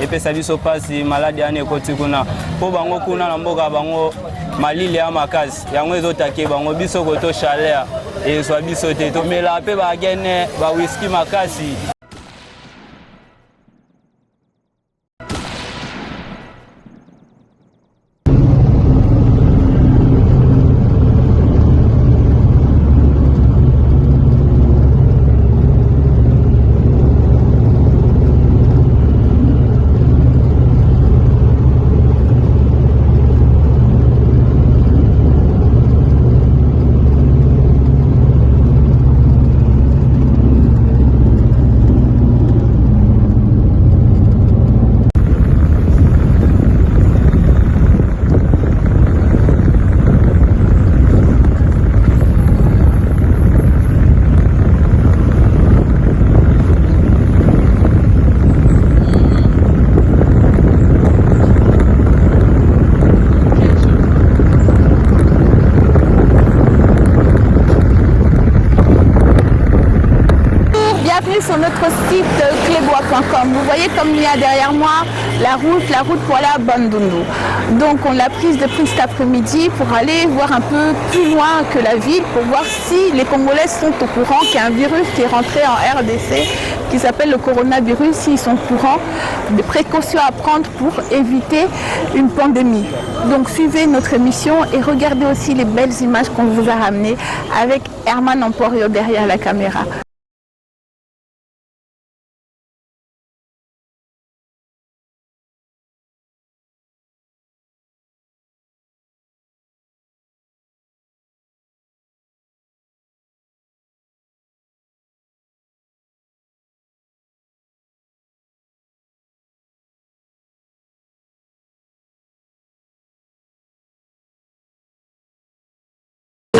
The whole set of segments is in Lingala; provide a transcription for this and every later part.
epesa biso pasi maladi ane ekoti kuna mpo bango kuna na mboka bango malili ya makasi yango ezotake bango biso koto chaleur ezwa biso te tomela mpe bagene bawiski makasi. Sur notre site clébois.com. Vous voyez comme il y a derrière moi la route pour aller à Bandundu. Donc on l'a prise cet après-midi pour aller voir un peu plus loin que la ville, pour voir si les Congolais sont au courant qu'il y a un virus qui est rentré en RDC, qui s'appelle le coronavirus, s'ils sont au courant des précautions à prendre pour éviter une pandémie. Donc suivez notre émission et regardez aussi les belles images qu'on vous a ramenées avec Herman Emporio derrière la caméra.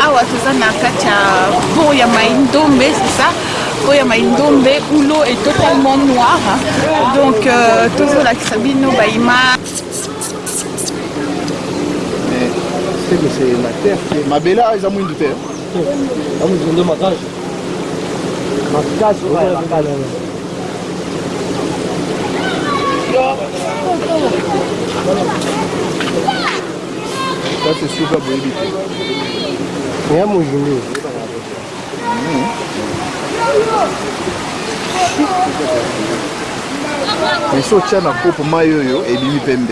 Awa toza na kati ya pont ya Maindombe, c'est ça? Pont ya Maindombe où l'eau est totalement noire. Donc tozo la Kisabino Baïma. C'est la terre. Ma bella ils ont moins de terre. Ils ont de matage. Matage, ouais, matage. Ça c'est super pour éviter. Il y a mon genou. Mais si on tient la coupe maillot et bimi pembe.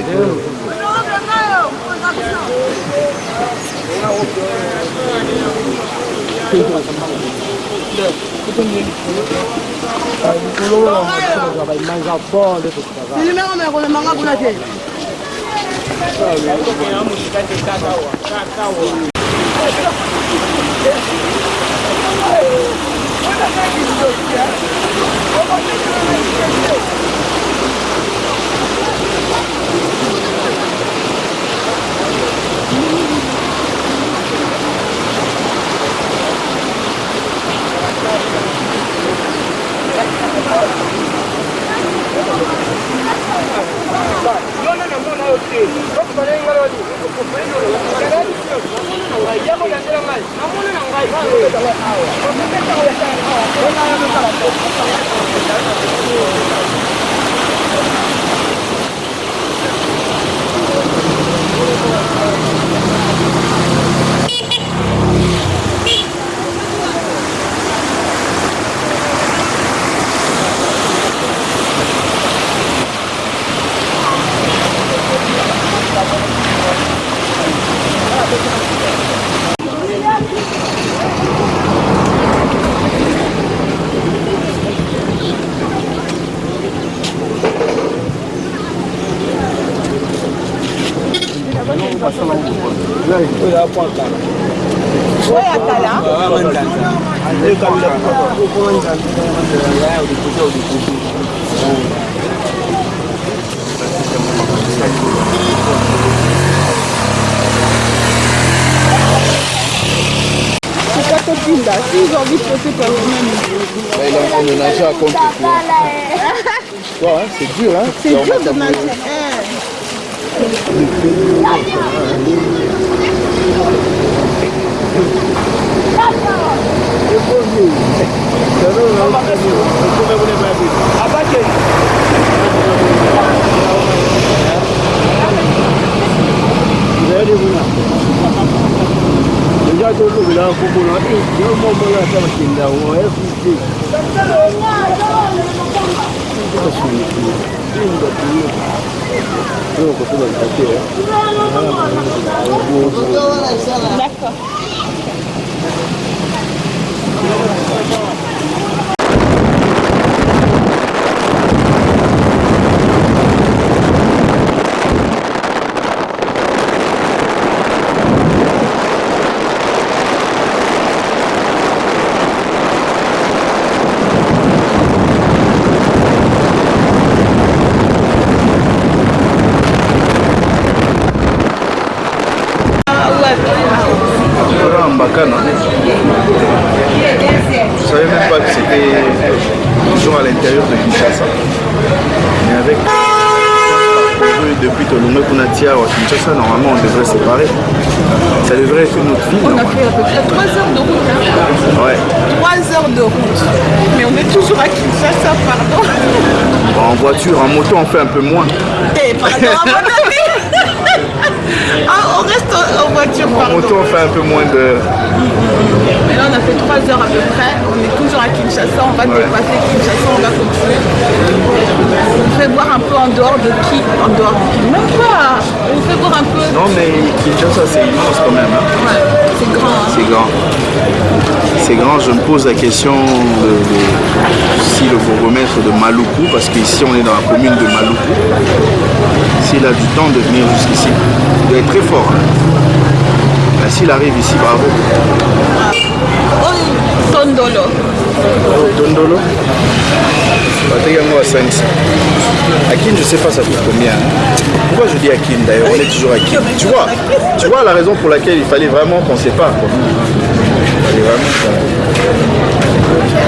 S'ils ont envie de sauter par eux-mêmes. Il a nagé à contre-courant. Ouais, c'est dur, hein? C'est dur de nager. Abaque. D'accord. Je savais même pas que c'était toujours à l'intérieur de Kinshasa. Mais avec depuis Tolomé Kunatia à Kinshasa, normalement on devrait se séparer. Ça devrait être une autre ville. On a fait à peu près 3 heures de route. Hein. Ouais. 3 heures de route. Mais on est toujours à Kinshasa, pardon. Bon, en voiture, en moto on fait un peu moins. Eh, pardon, à mon avis. Ah, on reste en voiture, pardon. En moto on fait un peu moins de... Mais là on a fait 3 heures à peu près. On est toujours à Kinshasa. On va dépasser Kinshasa, on va continuer. On fait voir un peu en dehors de qui. En dehors de qui. Même pas. On fait voir un peu. Non mais Kinshasa c'est immense quand même. Hein. Ouais, c'est grand. Hein. C'est grand. C'est grand. Je me pose la question si le bourgmestre de Maluku, parce qu'ici on est dans la commune de Maluku, s'il a du temps de venir jusqu'ici, il doit être très fort. Hein. Mais s'il arrive ici, bravo. Oh, Tondolo. Oh, Tondolo. Akin, je sais pas ça coûte combien. Pourquoi je dis Akin d'ailleurs? On est toujours Akin. Tu vois la raison pour laquelle il fallait vraiment qu'on sépare. Il fallait vraiment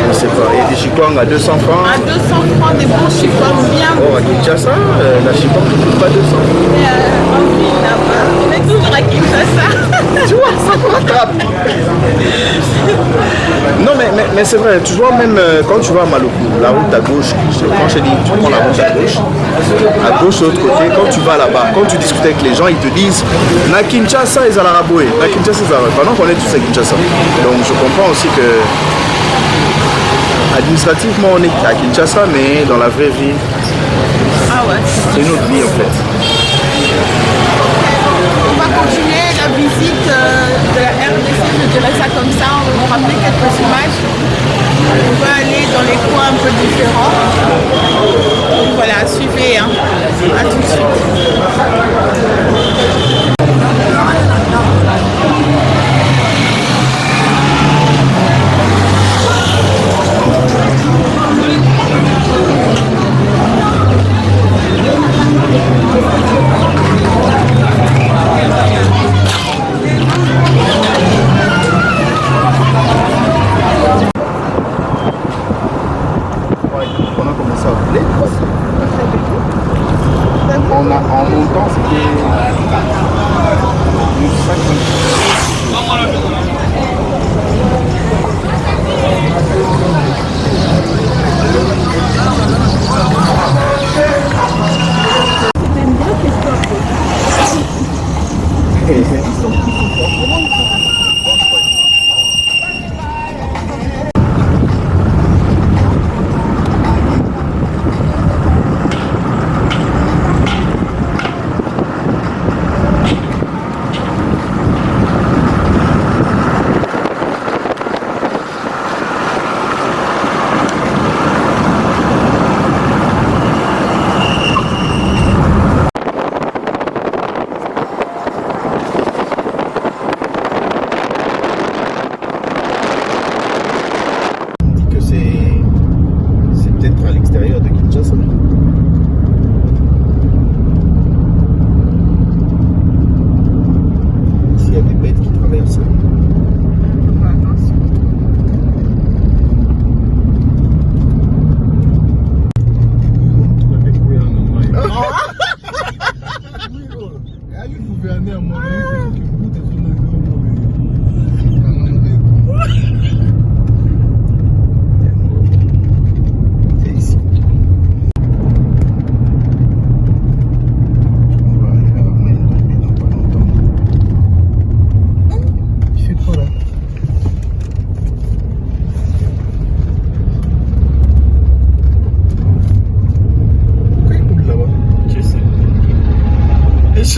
qu'on sépare. Et des chikwang à 200 francs. À 200 francs, des bons chikwang bien. Oh, à Kinshasa, la chikwang ne coûte pas 200. En ville là-bas. On est toujours à Kinshasa. Tu vois, ça me rattrape. Non, mais c'est vrai, tu vois, même quand tu vas à Maluku, la route à gauche, quand je te dis, tu prends la route à gauche, de l'autre côté, quand tu vas là-bas, quand tu discutes avec les gens, ils te disent na Kinshasa et Zalaraboué, na Kinshasa et Zalaraboué, pendant qu'on est tous à Kinshasa. Donc je comprends aussi que administrativement on est à Kinshasa, mais dans la vraie vie, c'est une autre vie en fait. On va continuer la visite de la RDC, je dirais ça comme ça, on va vous rappeler quelques images. On va aller dans les coins un peu différents. Donc voilà, suivez, hein. À tout de suite. En montant, c'était une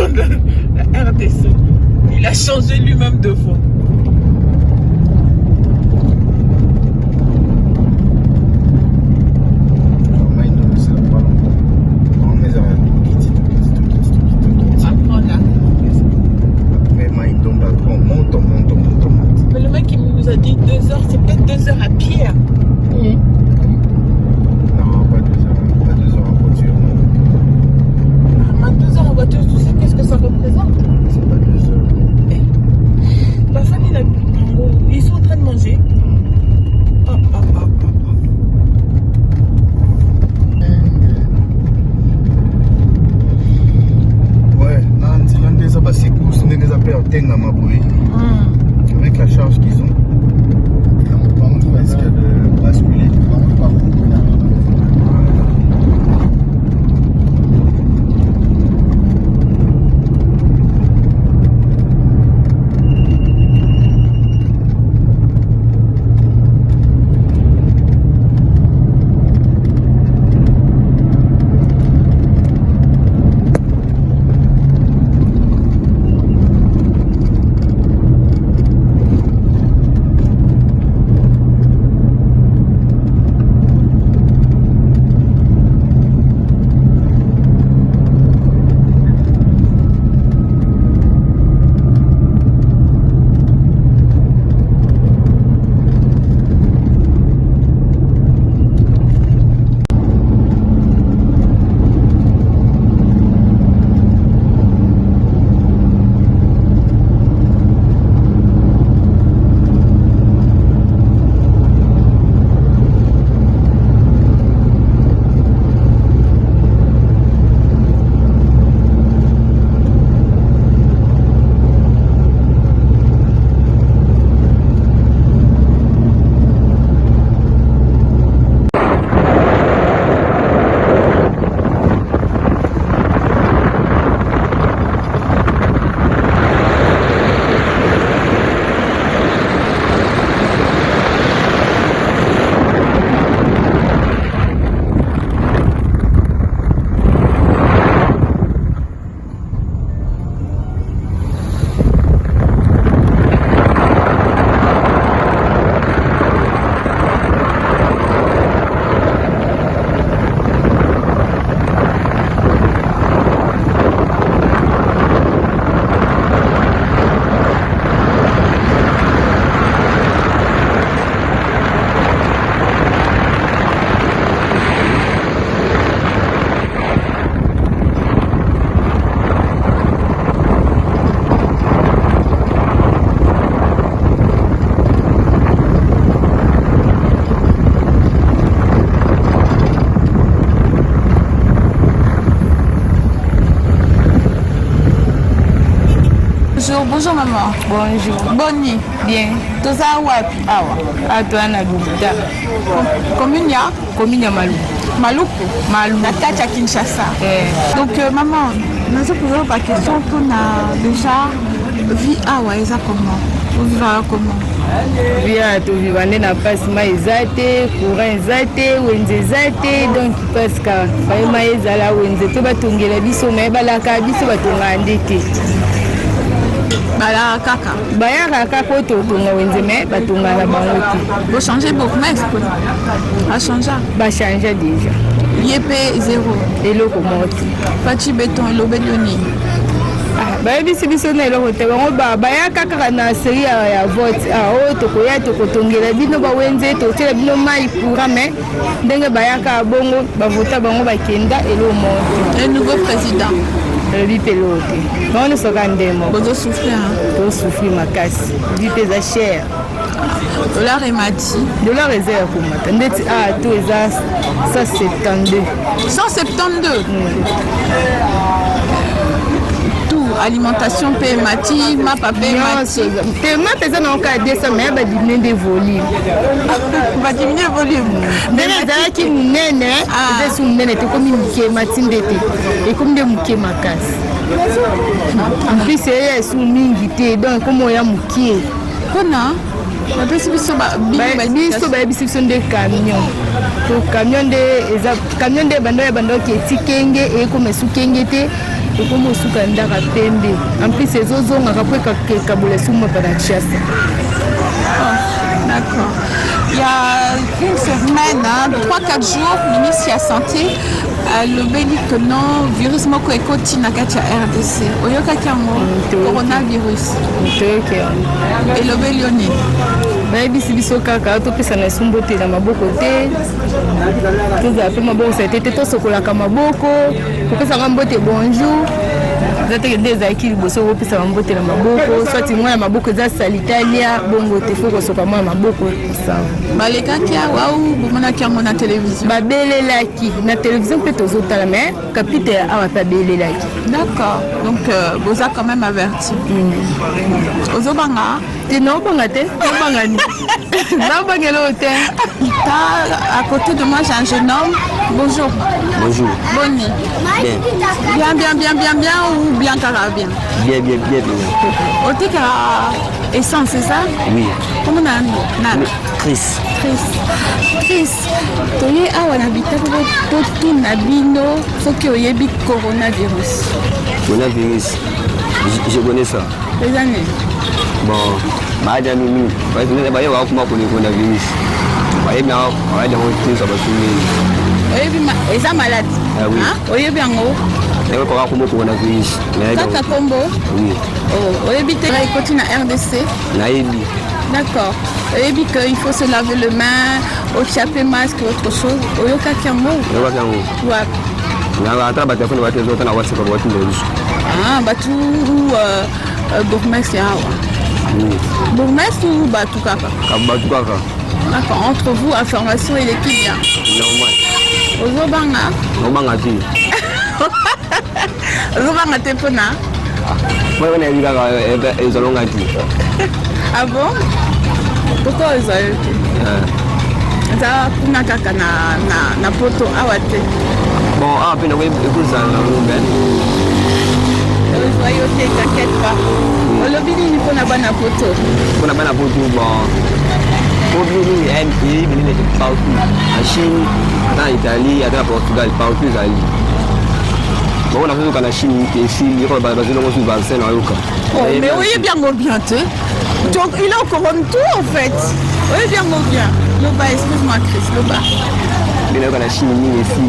constitution de la RDC. Il a changé lui-même de fois. Mais le mec il nous a dit 2 heures, c'est peut-être 2 heures à pied. Oui. Non, pas 2 heures. Pas 2 heures en voiture. Ah, 2 heures en voiture, tu sais qu'est-ce que ça représente? C'est pas 2 heures. La famille, ils sont en train de manger. Ouais, ça va c'est cool, c'est des appels avec la charge qu'ils ont. On va essayer de basculer. Bonjour maman. Bonjour. Bonne nuit. Bien. Toza wapi? Awa. Atwa na Lubuta. Commune ya? Commune ya Maluku. Maluku. Maluku. La tête à Kinshasa. Donc maman, nous avons posé la question pour déjà vie awa eza comment? Vous vivez comment? Via to vivande na passe ma ezate, courant ezate, wenze ezate, donc parce que faima ezala wenze to batongela biso mais balaka biso batonga ndete. Bala kaka. Baya kaka to tonga wenze mais batonga na bango ti. Vous changez beaucoup mais a changé. Ba changer déjà. Yépé 0. Eloko moti. Pati béton et l'obédioni. bayebisi biso na eloko te bango bayaka kaka na série ya vote oyo tokoya tokotongela bino bawenze totiela bino mai courant mais ndenge bayaka bongo bavota bango bakenda elo moko. Le nouveau président elobi mpe eloo te bango nyonso ka ndemo bozosouffrir tosouffrir makasi vi mpe eza cher. dollar emati dollar eza ya komata ndeti to eza 172 172 alimentation pe mati mapa pe mati te mapa eza na oka 200 mais badimine nde volume badimine volume ndenge ezalaki monene eza esi monene te ekomi moke mati nde te ekomi nde moke makasi amplis eya esi mingi te donc ekomi oya mokie mpona biso bayebisi biso nde camion to camion nde eza camion nde bando ya bando ki etikenge ekoma esu kenge te tokoma osuka ndaka pembe en plus ezozongaka po ekabola suma pa na Kinshasa. D'accord. Il y a une semaine, 3-4 jours, le ministre de la Santé le béni que non, virus moko ekoti na kati ya RDC. Oyoka kiango coronavirus. Et le bélioni. bayebisi biso kaka topesa na esumbu te na maboko te tozala mpe maboko sa te tosokolaka maboko kopesanga mbote bonjour eza teke nde ezalaki liboso kopesaka mbote na maboko swati mwana maboko eza salitalia bongo te fo kosoka mwana maboko sawa balekaki awa ou bomonaki yango na télévision babelelaki na télévision mpe tozotala mais kapite awa mpe abelelaki. D'accord, donc boza quand même averti. Ozobanga te naobanga te nabangani nabangela te. À côté de moi j'ai un jeune homme. Bonjour. Bonjour. Bonne nuit. Bien ou bien cara bien? Bien. Otika essence, c'est ça? Oui. Comment on a? Chris. Toye awa na bitako to na bino soki oyebi coronavirus. Coronavirus. Je connais ça. Les années. Bon, baada mimi, baada ya wakuma kwenye coronavirus. Baada ya ça va soumer. Oyebi eza malade. Ah oui. Oyebi yango. Ewe kwa kuma coronavirus. Kaka kombo. Oui. Oh, oyebi te ekoti na RDC. Nayebi. D'accord. Oyebi qu'il faut se laver les mains, échapper masque ou autre chose. Oyoka kiango. Ouais. Hata batafuna watu zote na WhatsApp watu ndio. Batu bourgmestre yawa. Bourgmestre ou batu kaka? Batu kaka. D'accord. Entre vous, information et l'équipe bien. Normal. Ozobanga. Obanga ti. Ozobanga te pona. Moi on a vu kaka ezolonga ti. Ah bon? Pourquoi ezolonga ti? Za kuna kaka na poto awa te. Bon, puis on va écouter ça là, Joyeux, t'inquiète pas. Olobini ni pona bana poto. Pona bana poto bon. Obini il est partout. En Chine, en Italie, en Portugal, partout ils allaient. Bon, on a fait qu'en Chine, ici, il y a pas besoin de se baser dans le cas. Oh, mais oui, bien te. Donc il est encore en tout en fait. Oui, bien Loba, excuse-moi Chris, Loba. Il y a qu'en Chine, ici.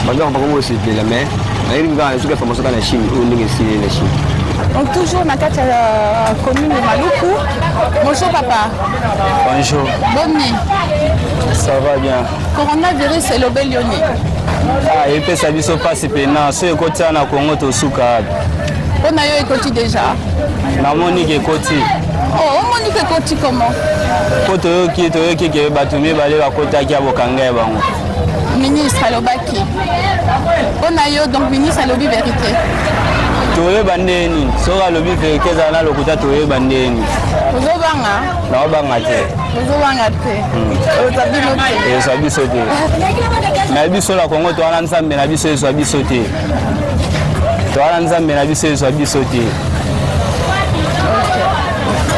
Maintenant, on va commencer la main. Il y a une formation dans la Chine, on est ici la Chine. Donc toujours dans la commune de Maluku. Bonjour papa. Bonjour. Bonne nuit. Ça va bien. Coronavirus c'est le bélioni. Et puis ça biso passe pena, ce côté na Congo to suka. On a eu écouté déjà. Na Monique écouté. Oh, Monique écouté comment? Koto yoki ke batumi bale ba kota ki abokanga bango. Ministre Alobaki. On a eu donc ministre Alobi vérité. Toye bandeni, sora lobi vérité za na lokuta toye bandeni. Ozobanga? Na obanga te. Ozobanga te. Ozabino te. Et ça biso te. Na biso la Congo to ana nzambe na biso eso biso te. To ana nzambe na biso eso biso te.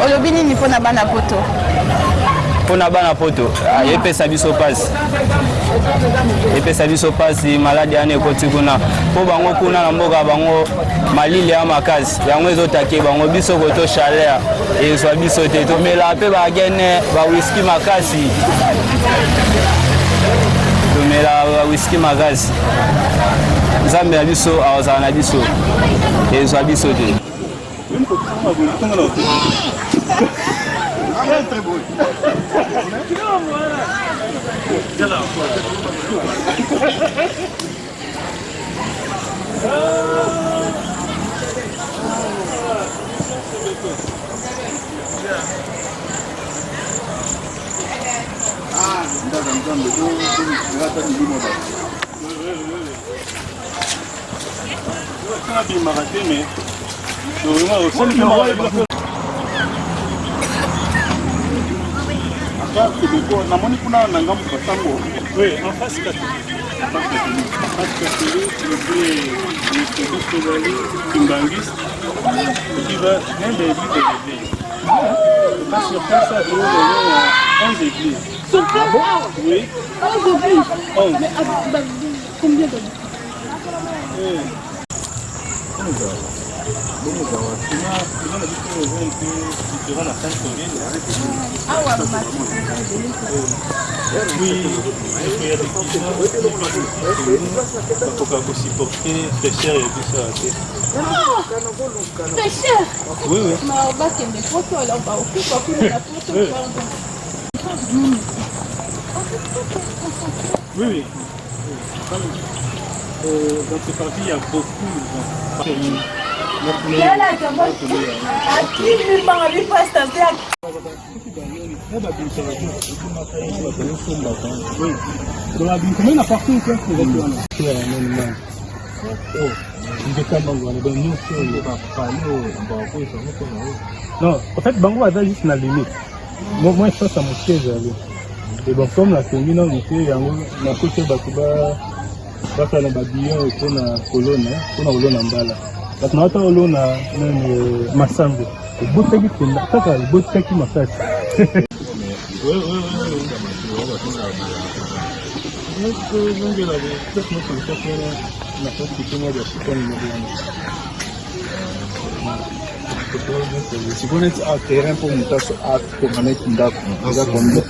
Olobini ni pona bana poto. Pona bana poto, epesa biso passe. Epesa biso passe maladi ane koti kuna. Po bango kuna na mboka bango malili ya makasi. Yango ezotake bango biso koto chaleur. Et so biso te to mela pe ba gene ba whisky makasi. To mela ba whisky makasi. Nzambe na biso awazana na biso. Et so biso te. Très beau. Oui, en face Catholique. Kimbangis, qui va un des livres de l'église. Sur place, ça trouve 11 églises. Sur place? Ah bon? Oui. 11 églises? 11. Mais combien de Oui, oui. Oui, oui. Dans ces parties, il y a beaucoup. Non, en fait, Bango a juste la limite. Moi, je pense à mon siège. Et bon, comme la commune, on était en côté Bakuba, bakala babiyo mpona kolona mpona kolona mbala bato na ata kolona masambo ebotaki penda kaka ebotaki makasi sikoneti a terrain mpo moto akoma neti ndako eza combien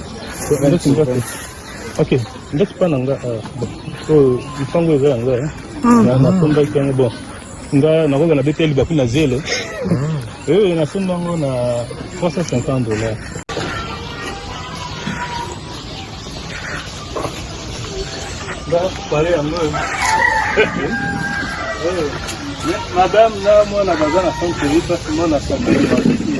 ok ndeti mpa na nga oyo lipango eza ya nga nasombaki yango bon nga nakoka na beteli bapi na zelo oyo nasomba yango na $350 nga pale yango madame na mwana baza na centre pasi mwana santere babeti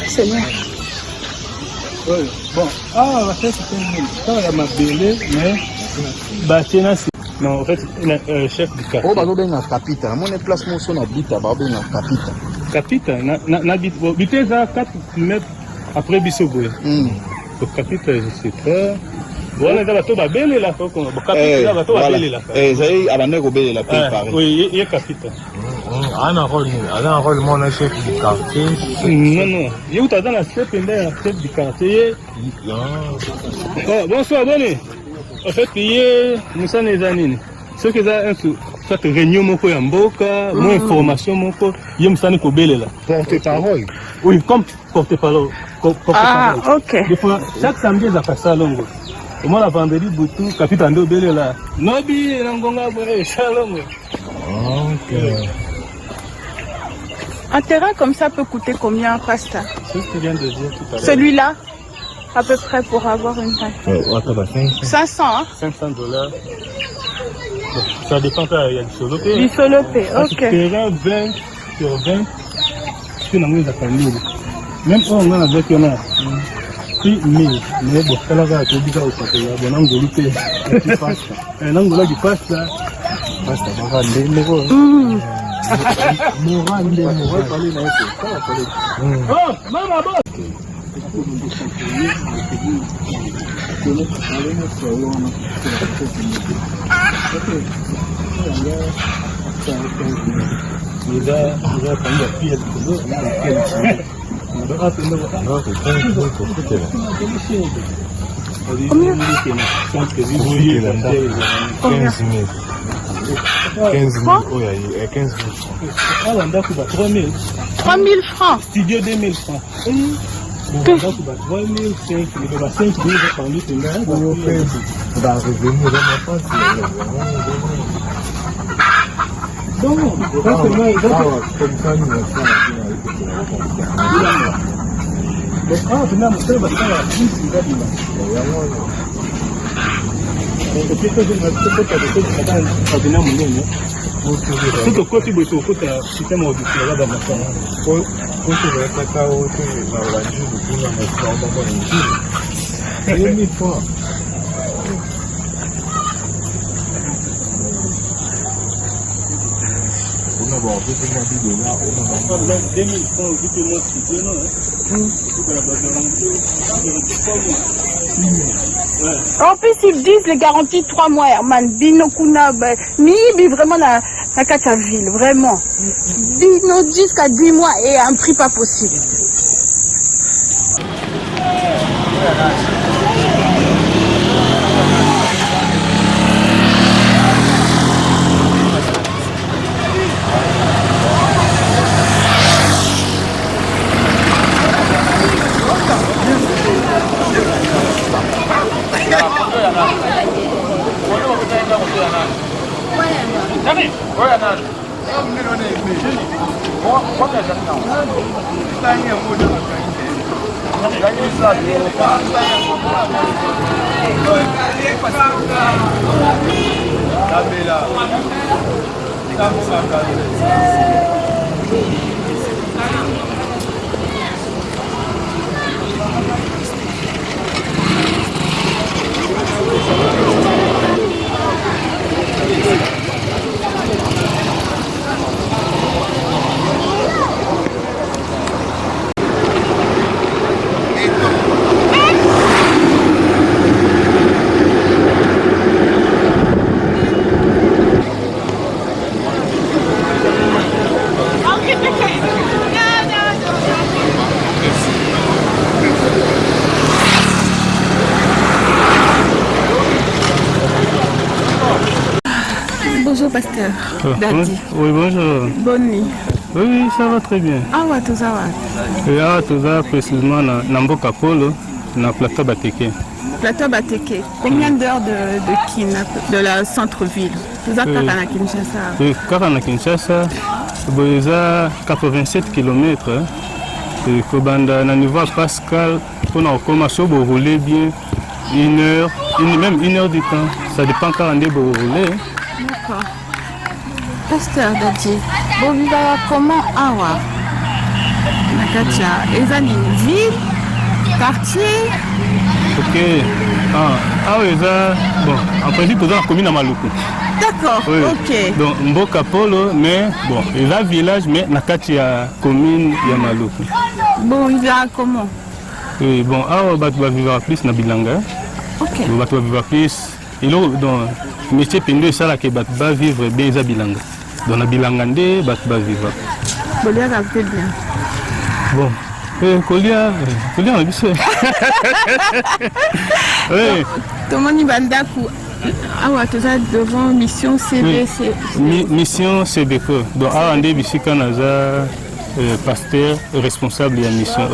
C'est bien. Bon, c'est ça, il y a ma belle, mais Batiena, non, en fait, chef du quartier. Oh, bah, on a capita. Mon déplacement, on habite à Babé, on a capita. Capita, habite à 4 km après Bissoboé. Le capita, je sais pas. Voilà, il y a bateau babele là, il y a bateau babele là. Il y a bateau babele là, oui, il y a capita. Un rôle, mon chef du quartier. Non, il y a dans la chef du quartier. Bonsoir, bonne. En fait, il y a Moussa Nezanine. Ce que ça, soit réunion, moko ya mboka, mon information, moko, il y a Moussa Nekobele là. Porte-parole. Oui, comme porte-parole. Ah, ok. Des fois, chaque samedi, ça passe à Longo. Et moi, la vendredi, Boutou, capitaine de Bélé là. Nobi, Nangonga, Boué, Chalongo. Ok. Un terrain comme ça peut coûter combien, Pasta? C'est ce que je viens de dire tout à l'heure. Celui-là, à peu près pour avoir une taille. 500, hein? $500. Bon, ça dépend quand il y a du solopé. Du solopé, ok. Terrain 20 sur 20, c'est une mise à 1000. Même quand on a avec un an, prix 1000. Mais bon, ça là, c'est déjà au côté. Bon, on a goûté. Un angle qui passe là. Pasta, on va aller nouveau. Oh, maman, bon. Combien? 15 000, oui, 15 000. Ah, on a 3 000. 3 000 francs. Studio 2 000 francs. On a 3 000, 5 000. 5 000 parmi tout le monde. On va revenir dans ma face. Non, comme ça, nous allons faire ah, finalement, ça va faire la plus, il va dire. Tuko kopi boto kota sistema obisira baba makana. Kote za kaka wote na wanjulu kuna msamba kwa njini. Ni kwa. Una ba ofi mo bi do na ona ba. 2000 francs vite mo studio non. En plus, ils disent les garanties 3 mois, Herman. Bino Kuna, Mibi, vraiment la Kataville, vraiment. Bino jusqu'à 10 mois et un prix pas possible. Bonjour pasteur. Dadi. Oui, bonjour. Bonne nuit. Oui, ça va très bien. Ah ouais, tout ça va. Et ah, tout ça précisément na Mboka Polo, na plateau Bateke. Plateau Bateke. Combien d'heures de Kin, de la centre-ville? Tout ça, Kaka na Kinshasa. Oui, Kaka na Kinshasa, il y a 87 km. Il faut na niveau Pascal, pour commencer à rouler bien 1 heure, même 1 heure du temps. Ça dépend quand on est rouler. D'accord. Pasteur Dadi, vous vivez comment Awa Nakatia, est-ce une ville, quartier? Ok. Ah oui, bon, en principe, vous avez la commune à Maluku. D'accord, oui. Ok. Donc, Mboka Polo, mais bon, il y a un village, mais Nakatia, commune à Maluku. Bon, il vivra comment? Oui, bon, on va vivre plus dans Bilanga. Ok. On va vivre plus. Et là, dans le métier pendant ça, que va vivre bien à Bilanga. Dans la Bilangande, va vivre. Colia va peut-être bien. Bon. Colia, on a vu ça. Oui. Tout le monde va d'accord. Ah ouais, tout ça devant mission CBC. Mission CBC. Donc, on a ici Canada. Pasteur responsable de la mission.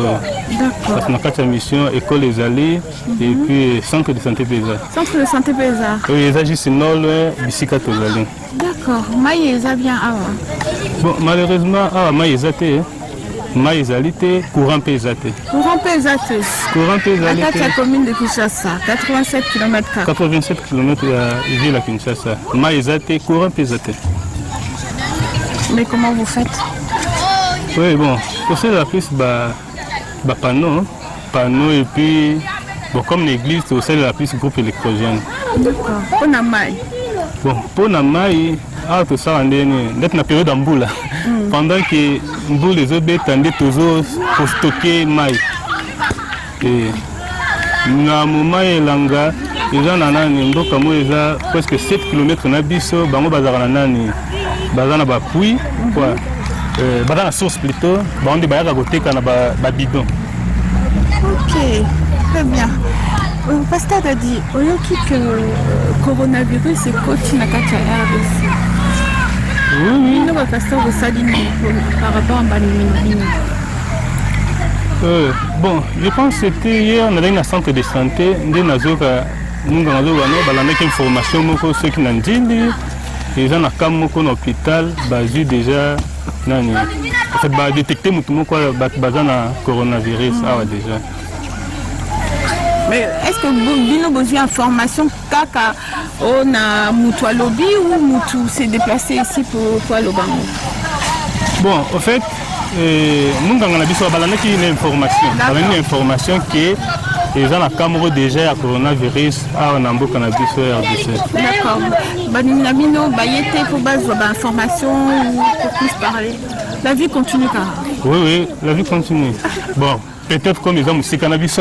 Parce qu'on a 4 missions, école des allées et puis centre de santé Péza. Centre de santé Péza. Oui, il juste non loin d'ici 4 allées. D'accord. Maïza bien Awa. Bon, malheureusement, Maïzate, Maïzalité, courant Pézate. Courant Pézate. Courant Pézate. À la commune de Kinshasa, 87 km. 87 km de la ville à Kinshasa. Maïzate, courant Pézate. Mais comment vous faites? Oui, bon, pour ça, la piste, panneau et puis, bon, comme l'église, c'est aussi la piste groupe électrogène. D'accord. Pour la maille. Bon, pour la maille, tout ça, on est dans la période d'amboula. Pendant que l'amboula, les autres tendaient toujours pour stocker maille. Et dans le moment, il y a presque 7 km de biso, il y a puits. La source plutôt, on est à côté de bidon. Ok, très bien. Pasteur Dadi, au lieu que le coronavirus est coach na kati ya RDC. Oui. Nous va pasteur vous saluer par rapport à Banimino. Bon, je pense que c'était hier, on a dans un centre de santé, nous avons une information pour ceux qui n'ont pas dit. Les gens qui ont un hôpital, ils ont déjà détecté le coronavirus déjà. Mais est-ce que vous avez besoin d'informations kaka on a Moutou lobby ou Moutou s'est déplacé ici pour le Bango? Bon, en fait, nous avons une information qui les gens qui ont déjà le coronavirus à Nambo Cannabis RDC. D'accord. Banimino, Bayete, pour base d'informations pour plus parler. La vie continue quand même. Oui, la vie continue. Bon, peut-être comme ils ont aussi cannabis.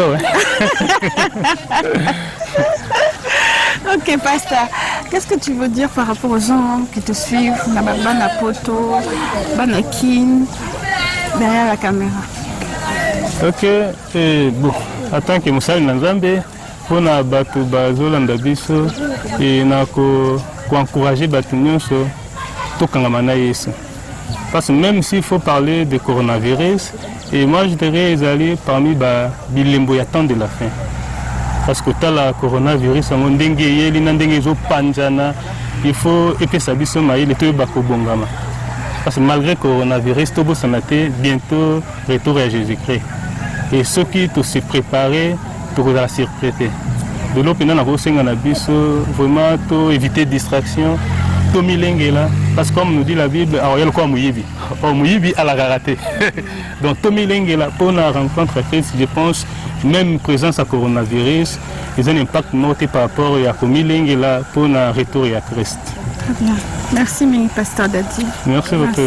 Ok, pasteur. Qu'est-ce que tu veux dire par rapport aux gens qui te suivent, Bana Poto, Banakin, derrière la caméra? Ok, bon. en tant que mosali na Nzambe mpona bato bazolanda biso e na koencourager bato nyonso tokangama na Yesu. Parce que même s'il faut parler de coronavirus, et moi je dirais ezali parmi bilembo ya temps de la fin. Parce que tala coronavirus yango ndenge eyeli na ndenge ezopanzana, il faut epesa biso mayele toyeba kobongama. Parce que malgré coronavirus, tobosana te bientôt retour à Jésus-Christ. Et ceux qui se préparent pour la surprise. De l'autre côté, on a vraiment éviter distraction. Parce que comme nous dit la Bible, Mouyibi à la raté. Donc Tommy Lengela, pour la rencontre à Christ, je pense, même présence à coronavirus, ils ont un impact noté par rapport à Tommy Lengela pour le retour à Christ. Très bien. Merci, Mini Pasteur Dadi. Merci beaucoup.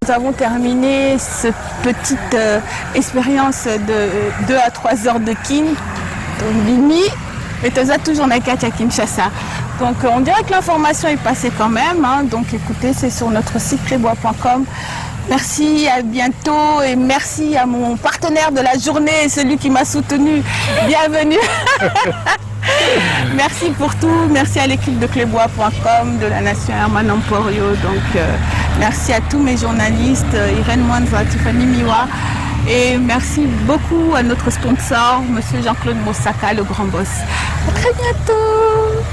Nous avons terminé cette petite expérience de 2 à 3 heures de kin, donc Bimi, et toujours à Kinshasa. Donc on dirait que l'information est passée quand même, hein. Donc écoutez, c'est sur notre site clébois.com. Merci, à bientôt et merci à mon partenaire de la journée, celui qui m'a soutenu. Bienvenue. Merci pour tout, merci à l'équipe de clébois.com, de la Nation Herman Emporio. Donc merci à tous mes journalistes, Irène Mwanza, Tiffany Miwa. Et merci beaucoup à notre sponsor, M. Jean-Claude Moussaka, le grand boss. À très bientôt.